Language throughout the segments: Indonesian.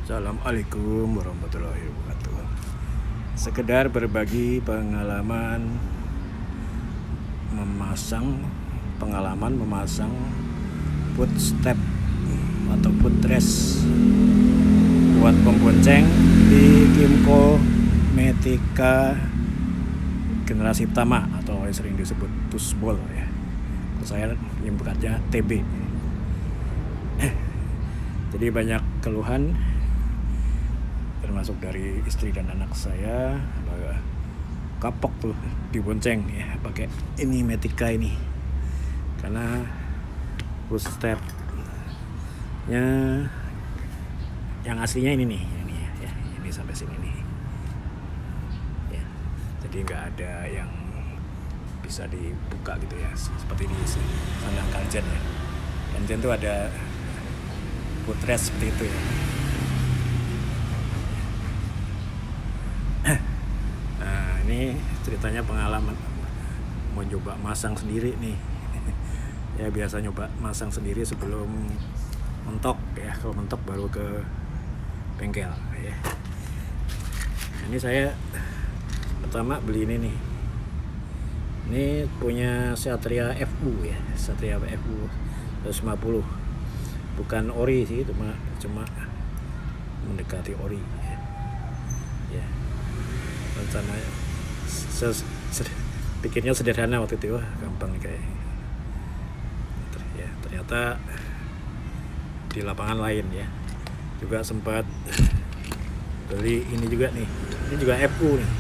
Assalamualaikum warahmatullahi wabarakatuh. Sekedar berbagi pengalaman memasang footstep atau footrest buat pembonceng di Kimco Metika generasi pertama atau yang sering disebut Tusbol ya. Saya nyebutnya TB. Jadi banyak keluhan termasuk dari istri dan anak saya, kapok tuh dibonceng ya pakai ini Metika ini, karena footstepnya yang aslinya ini nih, ini sampai sini nih ya. Jadi nggak ada yang bisa dibuka gitu ya, seperti di sandang Kanjen ya. Kanjen tuh ada footrest seperti itu ya. Ini ceritanya pengalaman mau coba masang sendiri nih. Ya biasa nyoba masang sendiri sebelum mentok ya. Kalau mentok baru ke bengkel ya. Ini saya pertama beli ini nih. Ini punya Satria FU ya, Satria FU 150. Bukan ori sih, cuma mendekati ori ya. Rencananya pikirnya sederhana waktu itu, gampang nih kayak ya. Ternyata di lapangan lain ya juga sempat beli ini juga nih. Ini juga FU nih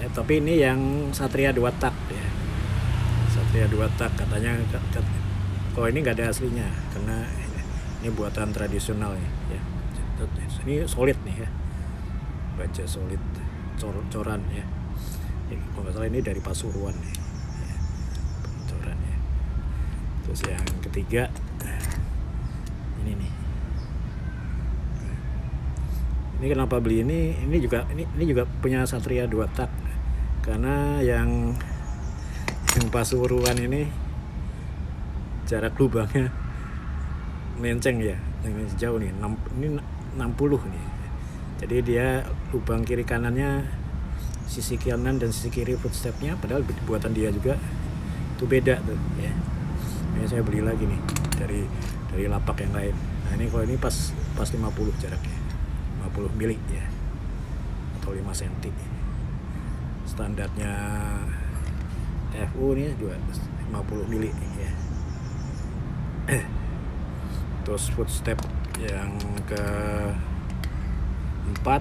ya, tapi ini yang Satria 2 tak ya. Satria 2 tak katanya kalau ini nggak ada aslinya karena ini buatan tradisional ya. Ini solid nih ya, baja solid, coran ya. Kalau nggak salah ini dari Pasuruan ya, coran ya. Terus yang ketiga ini nih. Ini kenapa beli ini? Ini juga punya Satria 2 tak karena yang Pasuruan ini jarak lubangnya menceng ya, yang jauh nih, ini 60 nih. Jadi dia lubang kiri kanannya, sisi kanan dan sisi kiri footstepnya, padahal buatan dia juga itu beda tuh ya. Ini saya beli lagi nih dari lapak yang lain. Nah ini kalau ini pas 50 jaraknya, 50 mili ya, atau 5 cm. Standarnya FU ini juga 50 mili ya. Terus footstep yang ke 4,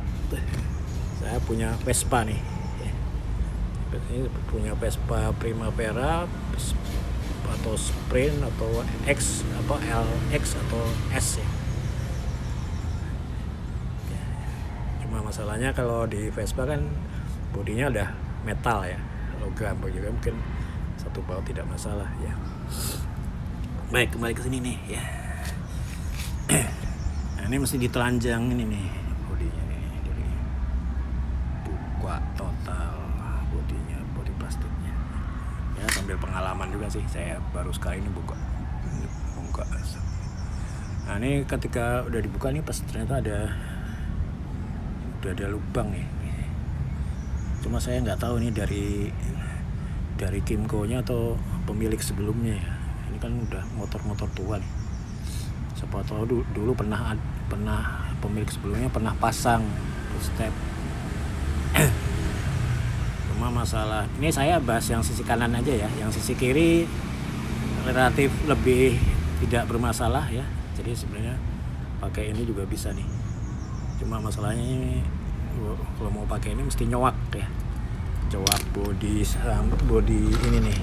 saya punya Vespa nih ya. Ini punya Vespa Primavera atau Sprint atau X atau LX atau S ya. Cuma masalahnya kalau di Vespa kan bodinya udah metal ya, logam juga, mungkin satu baut tidak masalah ya. Baik, kembali ke sini nih ya. Nah, ini mesti ditelanjang ini nih bodinya nih, jadi buka total bodinya, bodi plastiknya ya. Sambil pengalaman juga sih, saya baru sekali ini buka. Nah ini ketika udah dibuka nih, pas ternyata udah ada lubang nih. Cuma saya nggak tahu ini dari Kimco-nya atau pemilik sebelumnya ya. Ini kan udah motor tua nih. Siapa tahu dulu pernah pemilik sebelumnya pernah pasang footstep. Cuma masalah ini, saya bahas yang sisi kanan aja ya. Yang sisi kiri relatif lebih tidak bermasalah ya. Jadi sebenarnya pakai ini juga bisa nih. Cuma masalahnya ini, kalau mau pakai ini mesti nyowak ya. Nyowak bodi ini nih.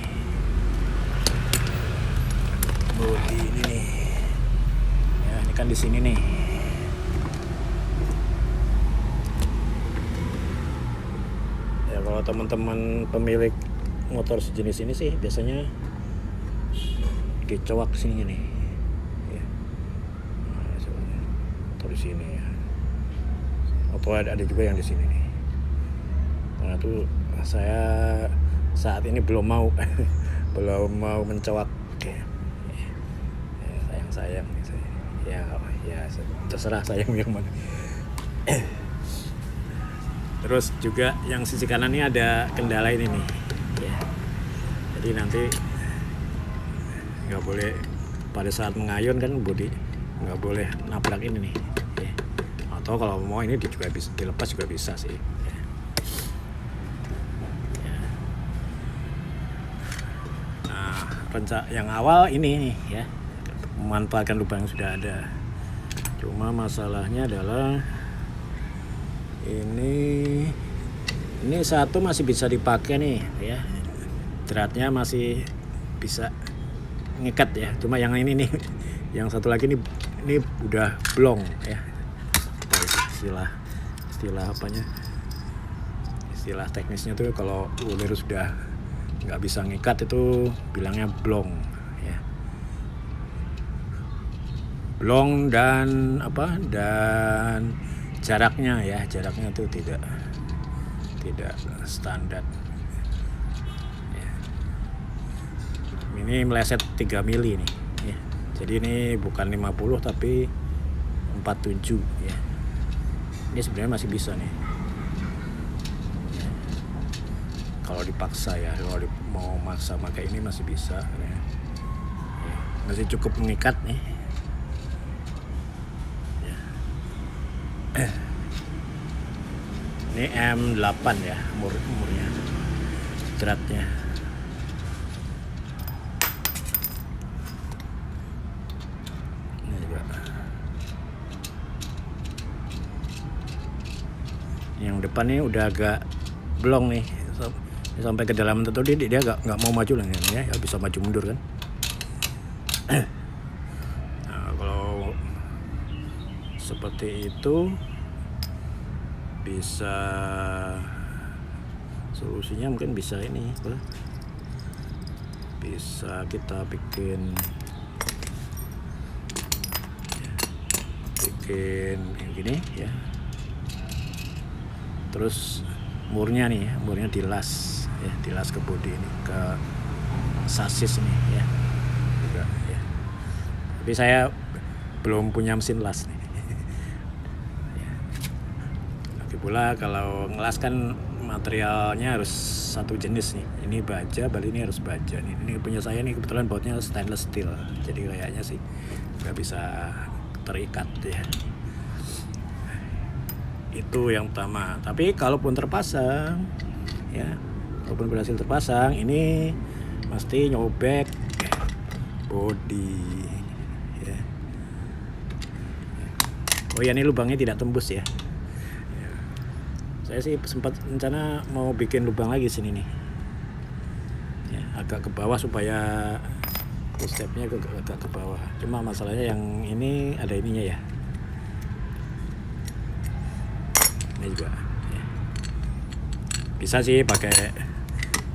Bodi ini nih. Ya, ini kan di sini nih. Ya kalau teman-teman pemilik motor sejenis ini sih biasanya dicowak sini nih. Ya. Atau di sini ya. Atau ada juga yang di sini nih. Karena tuh saya saat ini belum mau mencowak ya. Sayang nih saya. Ya ya terserah saya yang mana. Terus juga yang sisi kanan ini ada kendala ini nih ya. Jadi nanti nggak boleh pada saat mengayun kan bodi nggak boleh nabrak ini nih ya. Atau kalau mau ini juga bisa dilepas juga bisa sih ya. Nah rencana yang awal ini nih ya, memanfaatkan lubang yang sudah ada. Cuma masalahnya adalah ini satu masih bisa dipakai nih ya, dratnya masih bisa ngikat ya. Cuma yang ini nih, yang satu lagi ini udah blong ya. Istilah apanya? Istilah teknisnya tuh kalau ulir sudah nggak bisa ngikat itu bilangnya blong ya. Blong dan jaraknya tuh tidak standar ya. Ini meleset 3 mili nih ya. Jadi ini bukan 50 tapi 47 ya. Ini sebenarnya masih bisa nih ya. Kalau dipaksa ya, kalau mau maksa pakai ini masih bisa ya. Masih cukup mengikat nih. Ini M8 ya umurnya, dratnya. Ini juga. Yang depan ini udah agak blong nih, sampai ke dalam tentu dia nggak mau maju lagi ya, bisa maju mundur kan. Nah, kalau seperti itu bisa solusinya mungkin bisa ini, bisa kita bikin yang gini ya. Terus murnya dilas ya, dilas ke bodi ini, ke sasis ini ya juga ya. Tapi saya belum punya mesin las nih. Pula kalau ngelas kan materialnya harus satu jenis nih. Ini baja, bali ini harus baja nih. Ini punya saya nih kebetulan bautnya stainless steel. Jadi kayaknya sih nggak bisa terikat ya. Itu yang pertama. Tapi kalaupun terpasang ya, kalaupun berhasil terpasang, ini mesti nyobek bodi ya. Oh ya, ini lubangnya tidak tembus ya. Saya sih sempat rencana mau bikin lubang lagi sini nih ya, agak ke bawah supaya stepnya agak ke bawah. Cuma masalahnya yang ini ada ininya ya, ini juga ya. Bisa sih pakai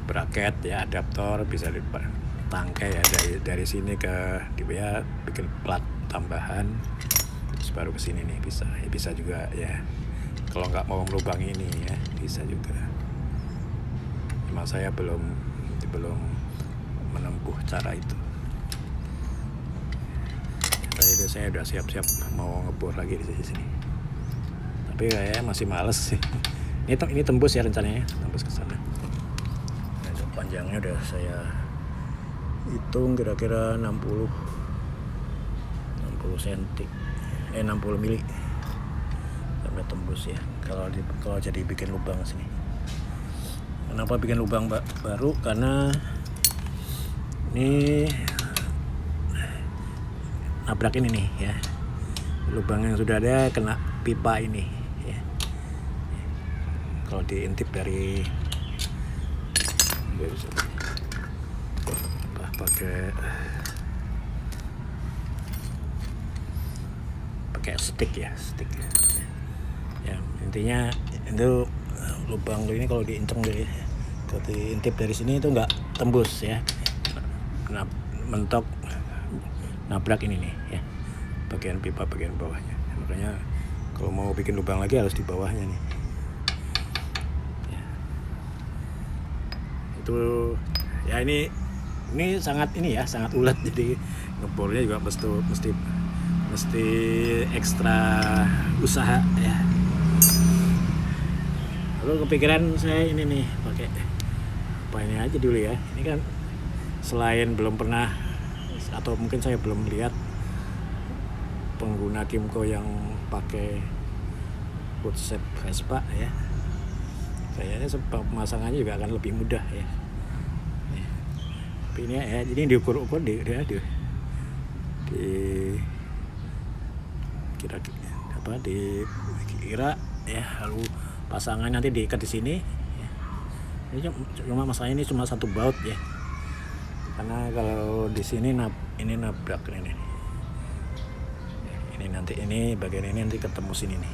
bracket ya, adaptor bisa ditangkai ya, dari sini ke ya, bikin plat tambahan terus baru ke sini nih, bisa juga ya. Kalau nggak mau melubang ini ya bisa juga. Cuma saya belum menempuh cara itu. Tadi saya udah siap-siap mau ngebor lagi di sini. Tapi kayaknya masih males sih. Ini tembus ya rencananya, tembus ke sana. Nah, panjangnya udah saya hitung kira-kira 60 cm. 60 mili. Tembus ya kalau jadi bikin lubang sini. Kenapa bikin lubang baru? Karena ini nabrak ini nih ya, lubang yang sudah ada kena pipa ini ya. Kalau diintip dari pakai stick ya. Ya, intinya itu lubang ini kalau diintip dari sini itu nggak tembus ya, mentok nabrak ini nih ya, bagian pipa bagian bawahnya. Makanya kalau mau bikin lubang lagi harus di bawahnya nih ya. Itu ya, ini sangat ulet, jadi ngebornya juga mesti mesti ekstra usaha ya. Lalu kepikiran saya ini nih pakai apa ini aja dulu ya. Ini kan selain belum pernah atau mungkin saya belum lihat pengguna Kymco yang pakai footstep Vespa ya. Kayaknya pemasangannya juga akan lebih mudah ya. Tapi ini ya, jadi diukur-ukur di kira ya, lalu pasangan nanti diikat di sini ya. Ini cuma masalahnya ini cuma satu baut ya, karena kalau di sini ini nabrak ini nanti ini bagian ini nanti ketemu sini nih.